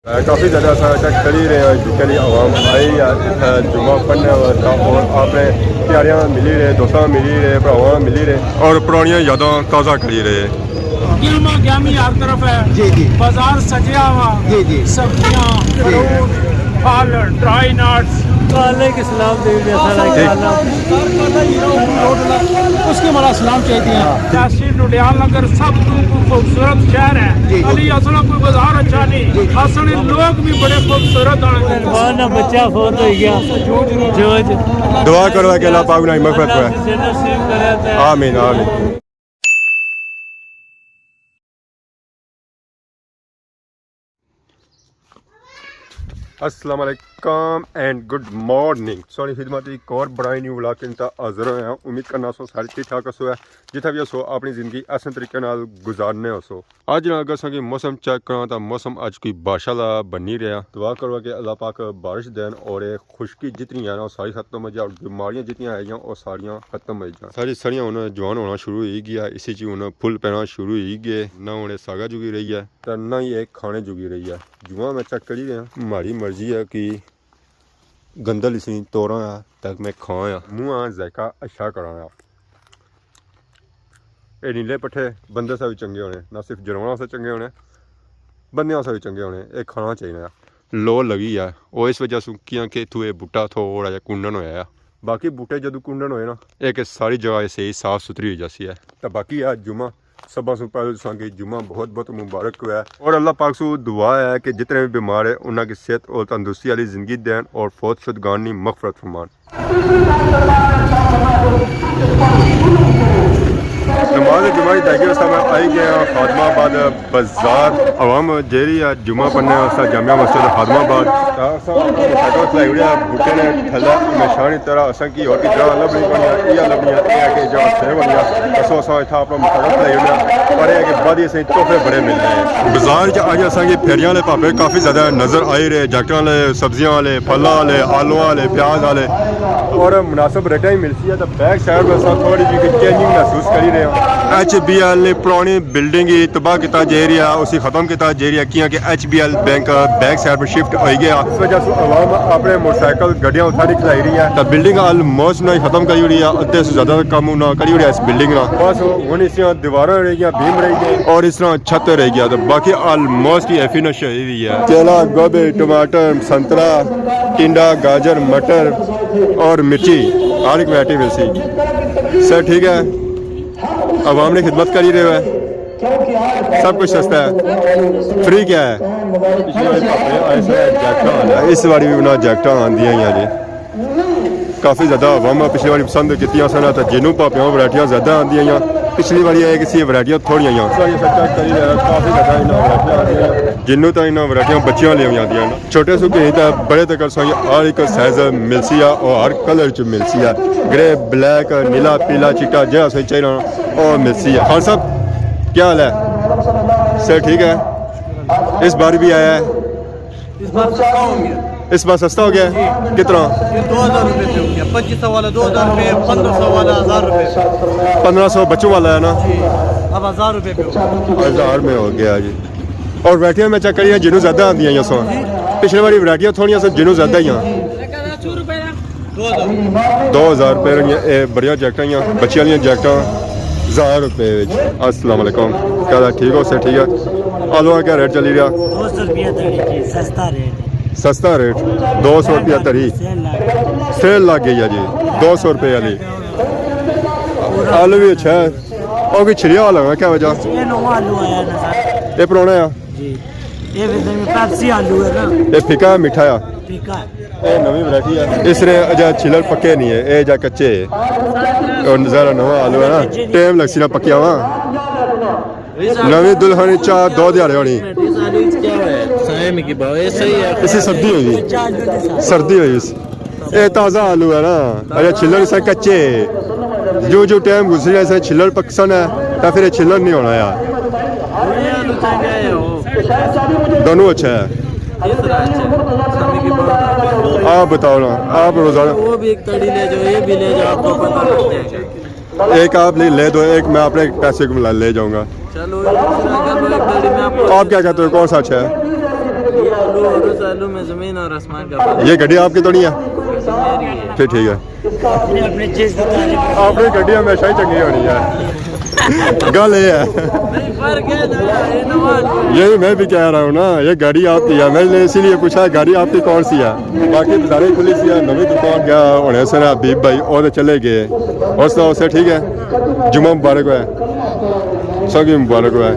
काफ़ी ज़्यादा चेक कर ही रहे हैं जितनी आवाम आई या जुम्मा पढ़ने वाला और आपने प्यारियाँ मिली रहे दोस्तों मिली रहे भरावां मिली रहे और पुरानियां यादां ताज़ा करी रहे। गिलमा ग्यामी हर तरफ है जी जी बाजार सजा हुआ जी जी सब्जियाँ फ्रूट फल ड्राई नट्स उसके बड़ा सलाम चाहिए हैं लुधियाना नगर सब खूबसूरत शहर है अली असला कोई बाजार अच्छा नहीं असली लोग भी बड़े खूबसूरत हैं बच्चा फोत हो गया दुआ करो कि अल्लाह पाक उन्हें मग़फ़िरत करे। आमीन आमीन। अस्सलाम वालेकुम एंड गुड मॉर्निंग। सोनी खिदमत एक और बड़ा न्यू व्लॉग के अंदर हाज़िर होए हैं। उम्मीद करना सो सारे ठीक ठाक हसो है जिथे भी हसो अपनी ज़िंदगी आसान तरीके नाल गुजारने हसो। अज ना अगर कि मौसम चेक करा तो मौसम अज कोई बारिश वाला बनी रहा। दुआ करो कि अल्लाह पाक बारिश देन और खुशकी जितनी है ना सारी खत्म हो जाए और बीमारियां जितनी आई वो सारियां खत्म हो जाए। सारी सड़ियाँ हूँ जवान होना शुरू हो गया इसी च हूँ फुल पैना शुरू हो गए ना हूँ सागा जुगी रही है तो ना ही एक खाने जुगी रही है। जुआ मैं चेक करी रहा हमारी मर्जी है कि गंदल इसी तोड़ा तक मैं खाया मुँह जायका अच्छा कराया। ये नीले पट्ठे बंदे से भी चंगे होने ना सिर्फ जानवरों से चंगे होने बंदियों से भी चंगे होने ये खाना चाहिए। लो लगी है और इस वजह से कि इतों ये बूटा थोड़ा जहा कुंडन होया। बाकी बूटे जदों कुंडन होए ना एक सारी जगह सही साफ सुथरी हो जाती है। तो बाकी है जुम्मा सबा सु पहले जुम्मा बहुत बहुत मुबारक हुआ है और अल्लाह पाक से दुआ है कि जितने भी बीमार है उन्होंने सेहत और तंदुरुस्ती वाली ज़िंदगी दें और फौत शुदगानी मग़फ़िरत फरमान। नमाज जुमा की तहकी वास्ते मैं आई गया खादमाबाद बाजार अवाम जेरी जुमा पढ़ने वास्ते जामिया मस्जिद खादमाबाद बूटे ने थला निशानी तरह असा की और जगह लभनी पड़िया लभनिया कि जगह से बनिया असो अस इतना अपना मुताबिक लाई उड़िया पर यह कि बाद असें तोहफे बड़े मिल रहे हैं। बाजार अज असा फेरियां वाले भापे काफ़ी ज़्यादा नज़र आई रहे जैकटा वाले सब्जियां वाले फलों वाले आलूआ वाले प्याज वाले और मुनासिब रेटा ही मिलती है। तो बैक साइड में अस थोड़ी जी चेंजिंग महसूस करी रहे हैं। HBL ने पुरानी बिल्डिंग ही तबाह किया जा रहा है उसी खत्म किया जा रहा है कि HBL बैंक बैक साइड पर शिफ्ट हो गया। इस वजह से अवाम अपने मोटरसाइकिल गड्डियां उठाने खिलाई रही है तो बिल्डिंग ऑलमोस्ट ना खत्म करी हुई है अद्धे से ज़्यादा काम ना करी हुई है इस बिल्डिंग ना बस हूँ इस दीवारें रह गई बीम रह गई और इस तरह छत रह गया। तो बाकी ऑलमोस्ट ही फिनिश हुई है। केला गोभी टमाटर संतरा टिंडा गाजर मटर और मिर्ची हर एक वैरायटी मिलती सर ठीक है। अवाम ने खिदमत करी रहे है सब कुछ सस्ता है फ्री क्या है। इस बारी भी उन्हें जैकट आंदियां जी काफ़ी ज़्यादा अवाम पिछली बारी पसंद की सन तो जिन्हों भापियों वरायटियां ज़्यादा आंदियां पिछली बारी है कि वरायटियां थोड़ियां काफ़ी ज़्यादा वरायटियां जिन्हों तो इन्होंने वरायटियां बच्चियां ले आंदियां छोटे सुखे तो बड़े तक हर एक साइज मिलसी है और हर कलर च मिलसी है ग्रे ब्लैक नीला पीला चिट्टा जो असें चाहिए और मिलसी है। खान साहब क्या हाल है सर ठीक है। इस बार भी आया है इस बार सस्ता हो गया कितना 2000 रुपये से हो गया 2500 वाला 2000 रुपये 1500 वाला 1000 रुपये 1500 बच्चों वाला है ना अब 1000 रुपये पे 1000 में हो गया जी। और वरायटियां मैं चेक करिए जिन्हों ज़्यादा आंदियां यहाँ सो पिछले बारी वरायटियां थोड़ियां सा जिन्हों ज़्यादा ही 2000 रुपये बढ़िया जैकटा बच्चे वाली जैकटा 1000 रुपये। अस्सलाम वालेकुम क्या ठीक हो सर ठीक है। आलू क्या रेट चली रहा 200 रुपये सस्ता रेट 200 रुपया तरी सेल लग गई है जी 200 रुपये वाली आलू भी अच्छा है और कोई छिड़िया वाला है क्या वजह ये पुराना है ये फीका है मीठा है ये नवी वैरायटी है इस अजा छिलर पक्के नहीं है ये जा कच्चे है और ज़रा नवा आलू है ना टाइम लगसी ना पक्किया वहाँ नवी दुल्हन चाह 2 दिहाड़े होनी इसी सर्दी हुई ये ताज़ा आलू है ना अरे छिलर से कच्चे जो जो टाइम गुजरी ऐसे छिलर पकसन है तो फिर छिलर नहीं होना यार दोनों अच्छा है। आप बताओ ना आप रोजाना वो भी एक तड़ी ले जाओ ये भी ले जाओ आपको पता लग जाएगा एक आप ले दो एक मैं अपने पैसे को ले जाऊंगा। चलो एक तड़ी में आप क्या कहते हो कौन सा अच्छा है आलू में जमीन और आसमान का फर्क ये गड्डी आपकी तो नहीं है मेरी है। फिर ठीक है अपनी गड्डी हमेशा ही चंगी होनी है गल ये है नहीं फर्क है ना, ये नवाज यही मैं भी कह रहा हूँ ना ये गाड़ी आपकी है मैंने इसीलिए पूछा गाड़ी आपकी कौन सी है बाकी बाजारे खुली सी है नवी दुकान गया होने सर हबीब भाई और चले गए और सुनाओ सर ठीक है जुम्मा मुबारक है सबकी मुबारक है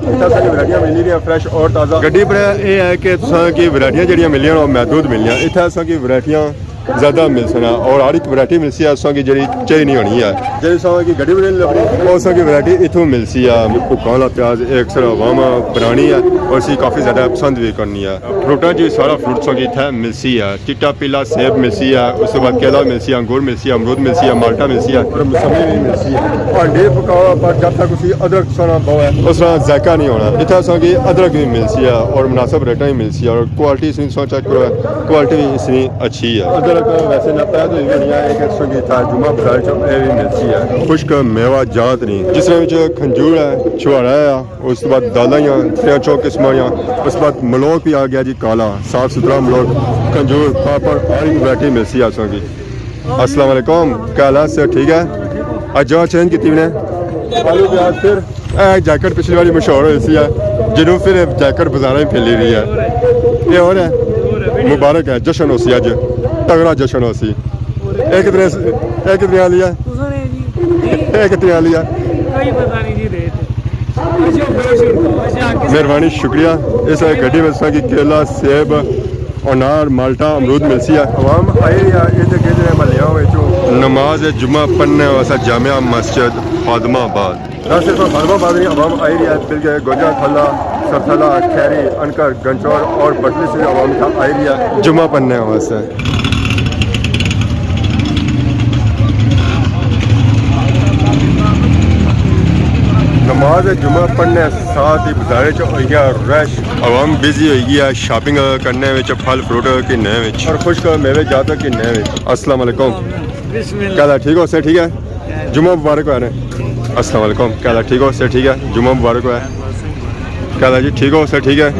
वैरायटियां मिली रही फ्रेश और ताज़ा गड्डी पर यह है कि की वैरायटियां जड़ियां मिलियां और महदूद मिलियां इतना की वैरायटियां ज़्यादा मिल सकना और हर एक वैरायटी मिलसी है उसकी जी चाहिए नहीं होनी है जी की गड्डी बनी लभनी उसकी वैरायटी इतों मिलसी है भुक्का वाला प्याज एक सर वामा बनानी है और इसी काफ़ी ज़्यादा पसंद भी करनी है फ्रूटा जी सारा फ्रूट की इतना मिलसी है चिट्टा पीला सेब मिलसी है उसके बाद केला मिलसी है अंगूर मिलसी है अमरूद मिलसी है माल्टा मिलसी है और मौसमी भी मिलसी है भांडे पकावा पर जब तक उसी अदरक सारा बहु है उस तरह जायका नहीं होना इतना की अदरक भी मिलसी है और मुनासिब रेटा भी मिलसी है और क्वालिटी इसकी चेक करो क्वालिटी भी इसकी अच्छी है वैसे नपैद हुई बनी है एक संगी था जुमा बाजार च भी मिलती है खुश्क मेवा जात नहीं जिसमें खंजूर है छुहारा है उस बाद दालें त्रै चौ किस्म उस बाद मलोक भी आ गया जी काला साफ सुथरा मलोक खंजूर पापड़ हर एक वैरायटी मिलती है असों की अस्सलाम वालेकुम क्या हालात से ठीक है आज जहाँ चेंज की ने आलू प्याज फिर जैकेट पिछली बारी मशहूर हुई सी है जिन्हों फिर जैकेट बाजारा ही फैली रही है ये और है मुबारक है जश्न हो सी अज तगड़ा जश्न हो सी एक कितने लिया एक कितने लिया मेहरबानी शुक्रिया इस गड्डी में की केला सेब अनार माल्टा अमरूद मिलसी है अवाम आई नमाज जुम्मा पढ़ने वास्ते जामिया मस्जिद फातिमाबाद ना सिर्फ फातिमाबाद नहीं अवाम आई रही है बल्कि गोजा थला सरथला खैरी अनकर गंचौर और बटली से अवाम आई रही है जुम्मा पढ़ने वास्ते नमाज जुम्मा पढ़ने साथ ही बाजारे च हो गया रश अवाम बिजी हो गई है शॉपिंग करने में फल फ्रूट किन्ने में और खुश्क मेवे जाते किन्ने में अस्सलाम वालेकुम क्या ठीक हो सर ठीक है जुम्मा मुबारक है अस्सलाम वालेकुम क्या ठीक हो सर ठीक है जुम्मा मुबारक है क्या जी ठीक हो सर ठीक है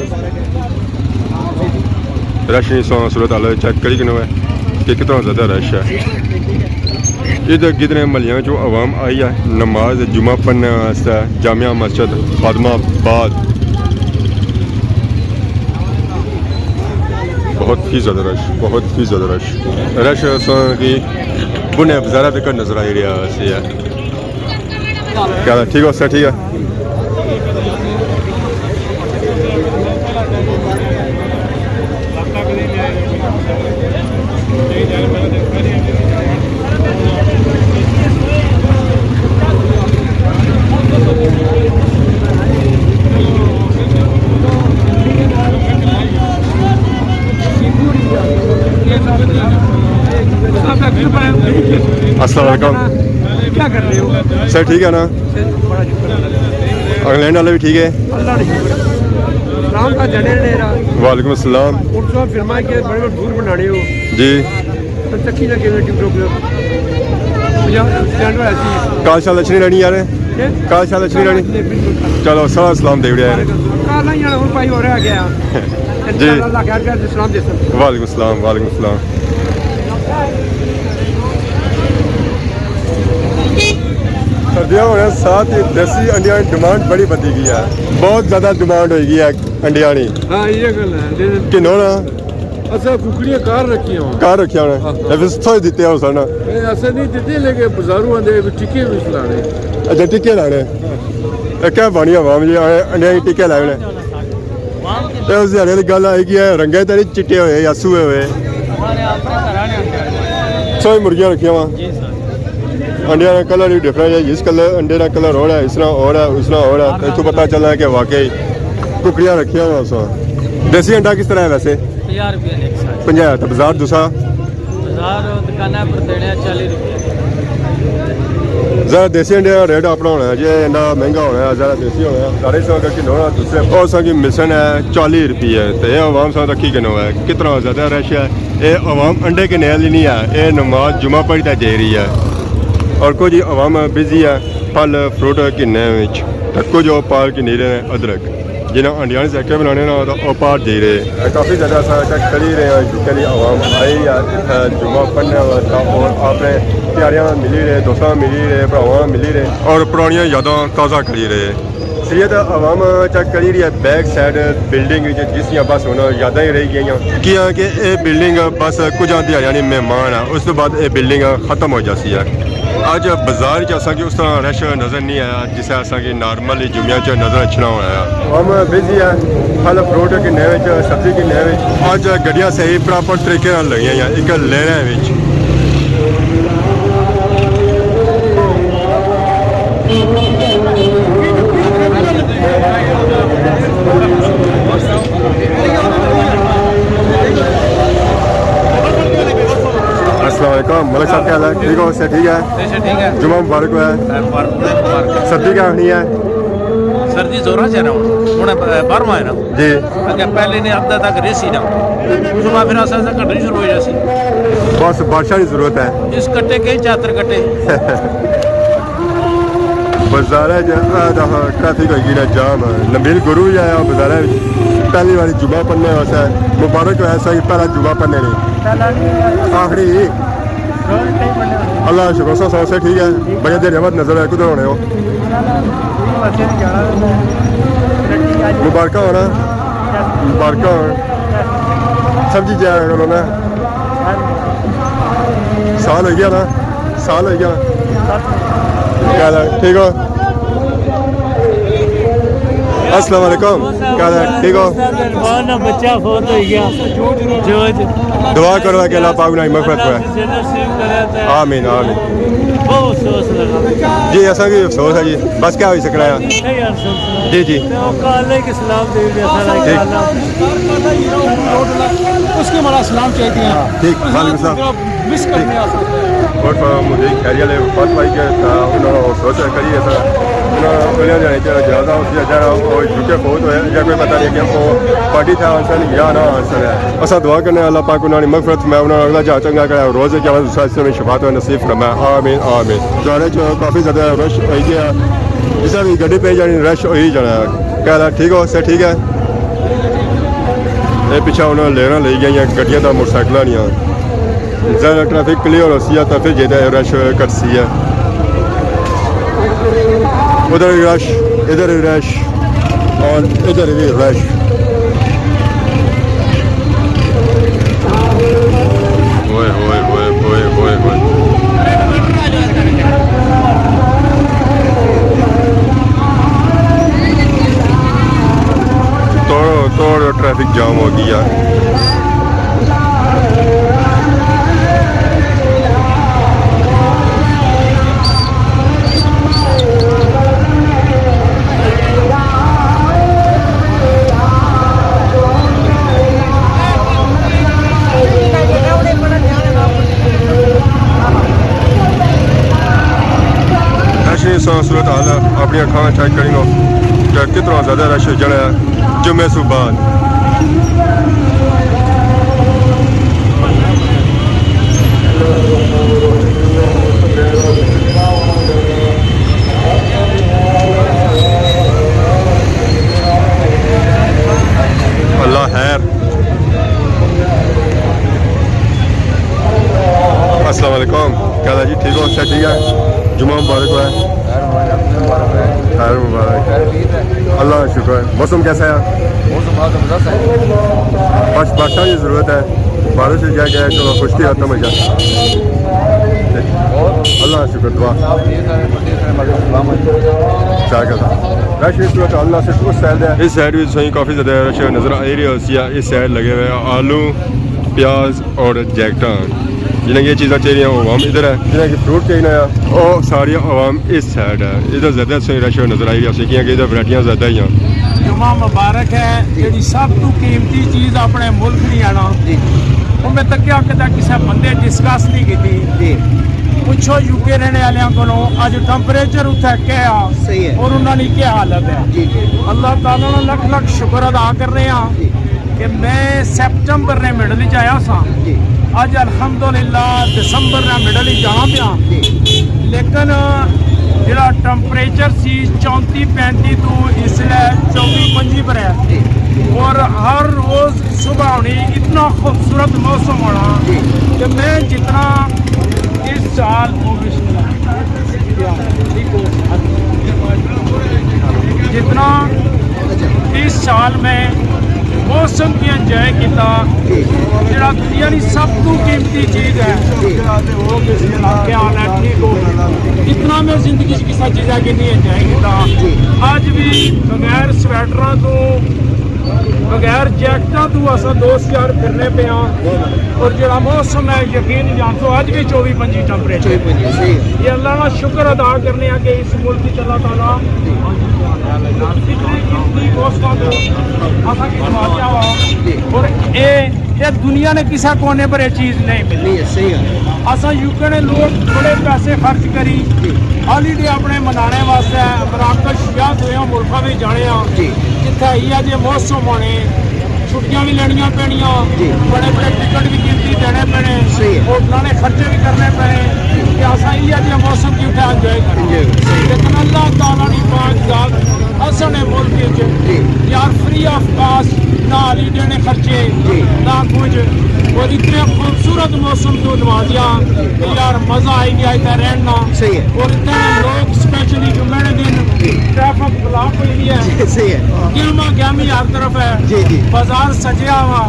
रश नहीं सो सूरत हाल चेक करी कि कितना ज़्यादा रश है इधर कितने मलियाँ जो अवाम आई है नमाज जुम्मा पढ़ने वास्ते जामिया मस्जिद फातिमाबाद बहुत ही ज़्यादा रश रश की बुने बाजारा तक नजर आई रहा वैसे है क्या ठीक हो सर ठीक है अस्सलाम वालेकुम क्या कर रहे हो सर ठीक है ना इंग्लैंड वाले भी ठीक है सलाम का जड़े डेरा वालेकुम अस्सलाम उठो फिल्मा के बड़े दूर बनाने हो जी तक्की ना के टिकटॉक काल शाल अच्छी रहनी यार काल शाल अच्छी रहनी चलो सलाम सलाम दे यार काल नहीं जाना और भाई हो रहा गया जी अल्लाह खैर कर सलाम दे वालेकुम अस्सलाम सर्दियाँ होने साथ ही देसी अंडिया की डिमांड बड़ी बढ़ी गई है बहुत ज़्यादा डिमांड होगी है अंडिया की हाँ ये गल है कि नो ना असा कुकड़ियां कार रखियां कार रखिया उन्हें विस्थो ही दिते हो सन ऐसे नहीं दिते लेके बाजारों आंदे टिक्के भी लाने अच्छा टिक्के लाने क्या बनी आवाम जी अंडिया की टिक्के लाए उस हरियाणे की गल आएगी है रंगे तो नहीं चिट्टे हुए या सूए हुए सो मुर्गियां रखिया वहाँ अंडे का कलर ही डिफरेंट है इस कलर अंडे का कलर हो रहा है इस तरह हो रहा है उस तरह हो रहा है तो पता चला है कि वाकई कुकड़ियाँ रखिया हुआ सो देसी अंडा किस तरह है वैसे 50 रुपये 50 तो बाजार दूसरा दुकाना पर देने 40 रुपये ज़रा देसी अंडे का रेट अपना होना है जी अंडा महंगा होना है ज़रा देसी होना है साढ़े 100 का किलो है दूसरे और की मिशन है 40 रुपये तो ये अवाम सा रखी किनो है कितना ज़्यादा रश है ये अवाम अंडे के नैल ही नहीं है ये नमाज जुम्मा पढ़ी तक दे रही है और कुछ अवाम बिजी है फल फ्रूट किन्ने कुछ पाल की नीरे अदरक जिन्हें अंडिया ने चेके बनाने ना तो वो पार दे रहे काफ़ी ज़्यादा चेक कर ही रहे हैं यूके की आवाम आई है जुम्मा पढ़ने वास्ता और अपने प्यारियां मिली रहे दोस्तों मिली रहे भरावां मिली रहे और पुरानियां यादां ताज़ा करी रहे सीयत आवाम चेक करी रही है बैक साइड बिल्डिंग जिसदियां बस हुण यादां ही रह गई कि ये बिल्डिंग बस कुछ दिहाड़ियां नहीं मेहमान है उस तो बाद ये बिल्डिंग खत्म हो जाती है अज बाजार असांखे उस तरह रश नज़र नहीं आया जिसे असांखे नॉर्मल जुम्मिया च नज़र अचना होया हम बिजी है फल फ्रूट किन्ने सब्जी किन्ने अज गड्डियां सही प्रॉपर तरीके नाल लगियां एक लेने विच अस्सलाम वालेकुम मलिक साहब क्या हाल है ठीक हो से ठीक है जुम्मा मुबारक है सर्दी क्या होनी है सर्दी जोरा से ना हूँ बारवा है ना जी अगर पहले ने अब तक रेसी ना उस बाद फिर असा कटनी शुरू हो जासी बस बादशाह की जरूरत है जिस कट्टे के चादर कट्टे बाजार ट्रैफिक होगी ना जाम नबील गुरु भी आया बाजार पहली बार जुम्मा पढ़ने वास्ते मुबारक है ऐसा कि पहला जुम्मा पढ़ने नहीं आखिरी अल्लाह शुक्र सौ से ठीक है बड़े देर बाद नजर आए कुछ होने हो मुबारक होना मुबारक हो सब्जी जाया करो ना साल हो गया ना साल हो गया क्या हाल है ठीक हो अस्सलाम वालेकुम क्या हाल है ठीक हो बच्चा फोत हो गया दुआ करो कि अल्लाह पाक नाई मगफरत करे आमीन आमीन बहुत अफसोस लगा जी असा भी अफसोस है जी बस क्या हो सकता है जी जी के सलाम दे उसके हमारा सलाम चाहते हैं ठीक वालेकुम सलाम मिस करने आ सकते हैं और मुझे खैरिया ले फत भाई के उन्होंने सोच करी है सर उन्होंने जाने चाहिए ज़्यादा उससे ज़्यादा वो यूके बहुत हो या कोई पता नहीं कि वो पार्टी था आंसर या ना आंसर है असा दुआ करने अल्लाह पाक उन्होंने मगफरत में उन्होंने अगला जा चंगा करा रोज़ के बाद में शफात नसीब फरमा आमीन आमीन जाने जो काफ़ी ज़्यादा रश हो गया जिस भी गड्डी पे जानी रश हो ही जाना क्या ठीक हो से ठीक है ये पिछा उन्होंने लेना ले गई गड्डियां तो मोटरसाइकिल नहीं ज़्यादा ट्रैफिक क्लियर हो सी है तो फिर ज़्यादा रश घट सी है उधर भी रश इधर भी रश और इधर भी रश ओए ओए ओए ओए ओए ओए तोड़ ट्रैफिक जाम हो गया सूरत हाल अपनी अखा चेक करी लो कितना ज़्यादा रश जड़ा है जुम्मे सु बाद अल्लाह खैर अस्सलाम वालेकुम क्या हाल है जी ठीक हो अच्छा ठीक है जुम्मा मुबारक है खैर मुबारक अल्लाह का शुक्र है मौसम कैसा है बस बादशाह की ज़रूरत है बारिश से क्या क्या है चलो खुश्की खत्म हो जाए अल्लाह का शुक्र दुआ क्या कहता रश इस वक्त अल्लाह से उस साइड है इस साइड भी सही काफ़ी ज़्यादा रश नज़र आ रही है इस साइड लगे हुए आलू प्याज और जैकटा जिन्हें ये चीज़ें चाहिए वो आवाम इधर है जिन्हें कि फ्रूट चाहिए और सारी आवाम इस साइड है इधर ज़्यादा सही रश नज़र आई है कि इधर वैरायटियाँ ज़्यादा ही हैं जुम्मा मुबारक है जी सब तो कीमती चीज़ अपने मुल्क नहीं आना मैं तकिया कि किसी बंदे डिस्कस नहीं की पुछो यूके रहने वाले को अज टैंपरेचर उत्थे क्या सही है और उन्होंने क्या हालत है अल्लाह ताला का लख लख शुक्र अदा कर रहे हैं कि मैं सैप्टंबर ने मिडल च आया सा अज अलहमदुलिल्लाह दिसंबर ने मिडल ही जाना पाया लेकिन ਜਿਹੜਾ ਟੈਂਪਰੇਚਰ ਸੀ 34-35 ਤੋਂ ਇਸ ਵੇਲੇ 24-25 पर है और हर रोज सुबह होनी इतना खूबसूरत मौसम होना कि मैं जितना इस साल जितना इस साल में मौसम की एंजॉय किया जरा दुनिया की सब तो कीमती चीज़ है ख्याल है ठीक हो इतना मैं जिंदगी की किसी चीज़ की नहीं एंजॉय किया अज भी बगैर स्वेटरों तो बगैर जैकटा तो असा दोस्त यार फिरने पे और जो मौसम है यकीन जान तो अज भी 24-25 टेंपरेचर ये अल्लाह का शुक्र अदा करने के इस मुल्क की अल्लाह ताला इतनी कीमती मौसम असा की समाजा और ये दुनिया ने किसी कोने पर ये चीज़ नहीं मिली सही है असा यूके ने लोग बड़े पैसे खर्च करी हॉलीडे अपने मनाने वास्ते मराकश या दुनिया मुल्कों में जाने जिथे इयै जे मौसम होने छुट्टियां भी लेनियां पैनियां बड़े बड़े टिकट भी कीमती देने पैने होटलों ने खर्चे भी करने पैने कि असा इयै जे मौसम की उठा एंजॉय करें लेकिन अल्लाह ताला की पाक जात असने मुल्क यार फ्री ऑफ कास्ट ना हॉलीडे ने खर्चे ना कुछ और इतने खूबसूरत मौसम को नवाजिया कि यार मजा आई गया इतना रहना और इतने लोग स्पेशली जुम्मे के दिन ट्रैफिक ब्लॉक हुई है सही है गेमा गेमी हर तरफ है जी जी बाजार सजिया हुआ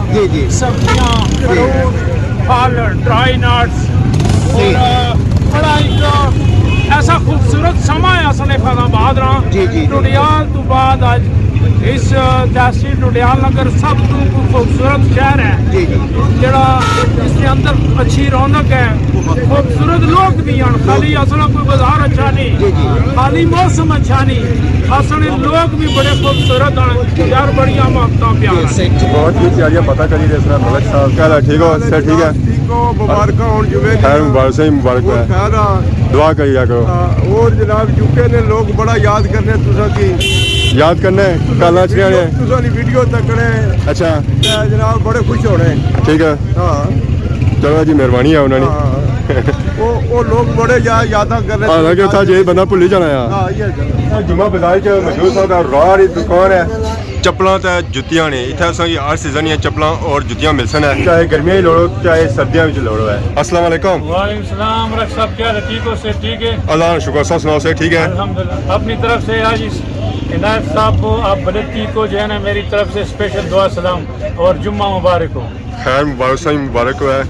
सब्जियां फ्रूट फल ड्राई नट्स और बड़ा एक ऐसा खूबसूरत समा है असले फैजाबाद जी, जी। टुडियाल तो बाद आज इस तहसील टुडियाल नगर सब तो खूबसूरत शहर है जी जी जरा इसके अंदर अच्छी रौनक है खूबसूरत लोग भी हैं खाली असला कोई बाजार अच्छा नहीं खाली मौसम अच्छा नहीं असले लोग भी बड़े खूबसूरत हैं यार बढ़िया मौका प्यार है बहुत ही तैयारियां पता करी रहे इसमें मलक साहब क्या हाल है ठीक हो सर ठीक है ठीक हो मुबारक हो जुमे खैर मुबारक से ही मुबारक है खैर दुआ करिए करो और जनाब यूके ने लोग बड़ा याद करने तुसा की याद करने काला चिड़िया तुसा दी वीडियो तकने अच्छा जनाब बड़े खुश होने ठीक है हाँ चलो जी मेहरबानी है उन्होंने वो लोग बड़े यादा कर रहे हालांकि उत्था जे बंदा भुल्ली जाना यार हाँ ये जुम्मा बाजार च मशहूर साहब दा राह दुकान है चप्पलां ते जुत्तियां ने इत्थे असेंगी हर सीजन दियां चप्पलां और जुत्तियां मिल सन है चाहे गर्मियां ही लोड़ो चाहे सर्दियां विच लोड़ो है अस्सलाम वालेकुम वालेकुम सलाम रख साहब क्या हाल है ठीक हो से ठीक है अल्लाह का शुक्र सब सुनाओ से ठीक है अल्हम्दुलिल्लाह अपनी तरफ से आज इस इनायत साहब को आप बड़े ठीक हो जो है ना मेरी तरफ से स्पेशल दुआ सलाम और जुम्मा मुबारक हो खैर मुबारक सही मुबारक है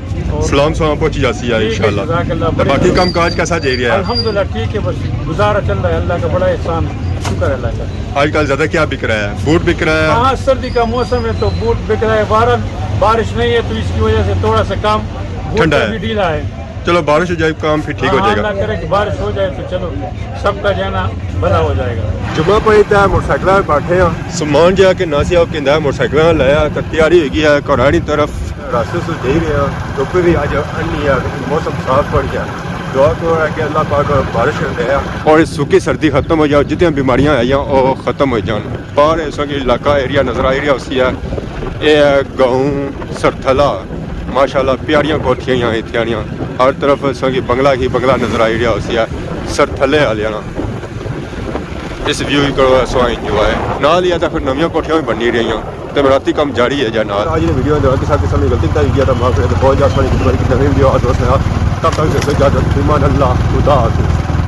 सलाम सलाम पहुंची जाती है इंशाल्लाह जज़ाकल्लाह। बाकी काम काज कैसा जा रहा है अल्हम्दुलिल्लाह ठीक है बस गुजारा चल रहा है अल्लाह का बड़ा एहसान शुक्र है अल्लाह का आजकल ज्यादा क्या बिक रहा है बूट बिक रहा है हाँ सर्दी का मौसम है तो बूट बिक रहा है बारिश नहीं है तो इसकी वजह से थोड़ा सा काम बूट ठंडा का है। भी ढीला है चलो बारिश हो जाए काम फिर ठीक हो हाँ, जाएगा अल्लाह करे कि बारिश हो जाए तो चलो सबका जाना भला हो जाएगा जुम्मा पे इतना मोटरसाइकिल बैठे हैं समान जो है कि ना सिया कहता है मोटरसाइकिल लाया तो तैयारी होगी है घराड़ी तरफ रास्ते से दे रहे हैं धुप भी आज अन्नी है मौसम साफ पड़ गया दुआ तो है कि अल्लाह पाक बारिश कर दे और इस सूखी सर्दी खत्म हो जाए जितनी बीमारियां आई हैं वो खत्म हो जान बाहर ऐसा कि इलाका एरिया नजर आ रहा उसी है ये है गाँव सरथला माशाल्लाह प्यारियां कोठियां यहाँ इत्यादियां हर तरफ ऐसा कि बंगला ही बंगला नजर आ रहा उसी है सरथले वाले इस व्यू ही करो ऐसा इंजॉय नाल ही तो फिर नवियां कोठियां भी बनी रही तो राती काम जारी है जाना आज ये वीडियो के साथ समय गलती का गया था माफ करें तो बहुत ज़्यादा नवी वीडियो और दोस्त तब तक जैसे इजाज़त ईमान अल्लाह खुदा हाफिज़।